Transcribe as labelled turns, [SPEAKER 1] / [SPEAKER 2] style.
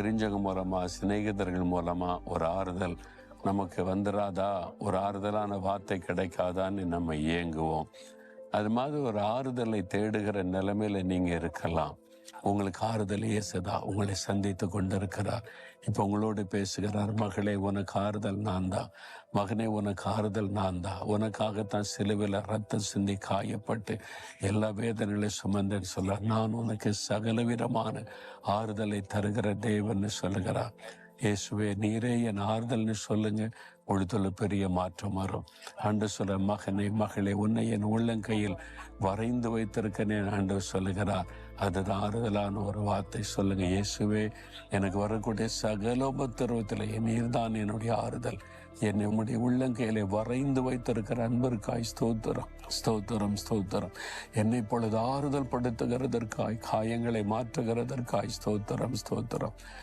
[SPEAKER 1] தெரிஞ்சவங்க மூலமா, சிநேகிதர்கள் மூலமா ஒரு ஆறுதல் நமக்கு வந்துடாதா, ஒரு ஆறுதலான வார்த்தை கிடைக்காதான்னு நம்ம ஏங்குவோம். அது மாதிரி ஒரு ஆறுதலை தேடுகிற நிலைமையில நீங்க இருக்கலாம். உங்களுக்கு ஆறுதல் இயேசுதா உங்களை சந்தித்து கொண்டிருக்கிறார். இப்போ உங்களோடு பேசுகிறார். மகளே, உனக்கு ஆறுதல் நான் தான். மகனே, உனக்கு ஆறுதல் நான் தான். உனக்காகத்தான் சிலுவையில் ரத்தம் சிந்தி காயப்பட்டு எல்லா வேதனைகளையும் சுமந்தேன்னு சொல்ல, நான் உனக்கு சகலவிதமான ஆறுதலை தருகிற தேவன்னு சொல்லுகிறார். இயேசுவே, நீரே என் ஆறுதல்னு சொல்லுங்க, பொழுதுல பெரிய மாற்றம் வரும். ஆண்டு சொல்ல, மகனே, மகளே, உன்னை என் உள்ளங்கையில் வரைந்து வைத்திருக்கிறேன் ஆண்டு சொல்லுகிறார். அதுதான் ஆறுதலான ஒரு வார்த்தை. சொல்லுங்க, இயேசுவே, எனக்கு வரக்கூடிய சகல உபத்திரவத்தில் நீர் தான் என்னுடைய ஆறுதல். என்னை உம்முடைய உள்ளங்கையிலே வரைந்து வைத்திருக்கிற அன்பிற்காய் ஸ்தோத்திரம், ஸ்தோத்திரம், ஸ்தோத்திரம். என்னை பொழுது ஆறுதல் படுத்துகிறதற்காய், காயங்களை மாற்றுகிறதற்காய் ஸ்தோத்திரம், ஸ்தோத்திரம்.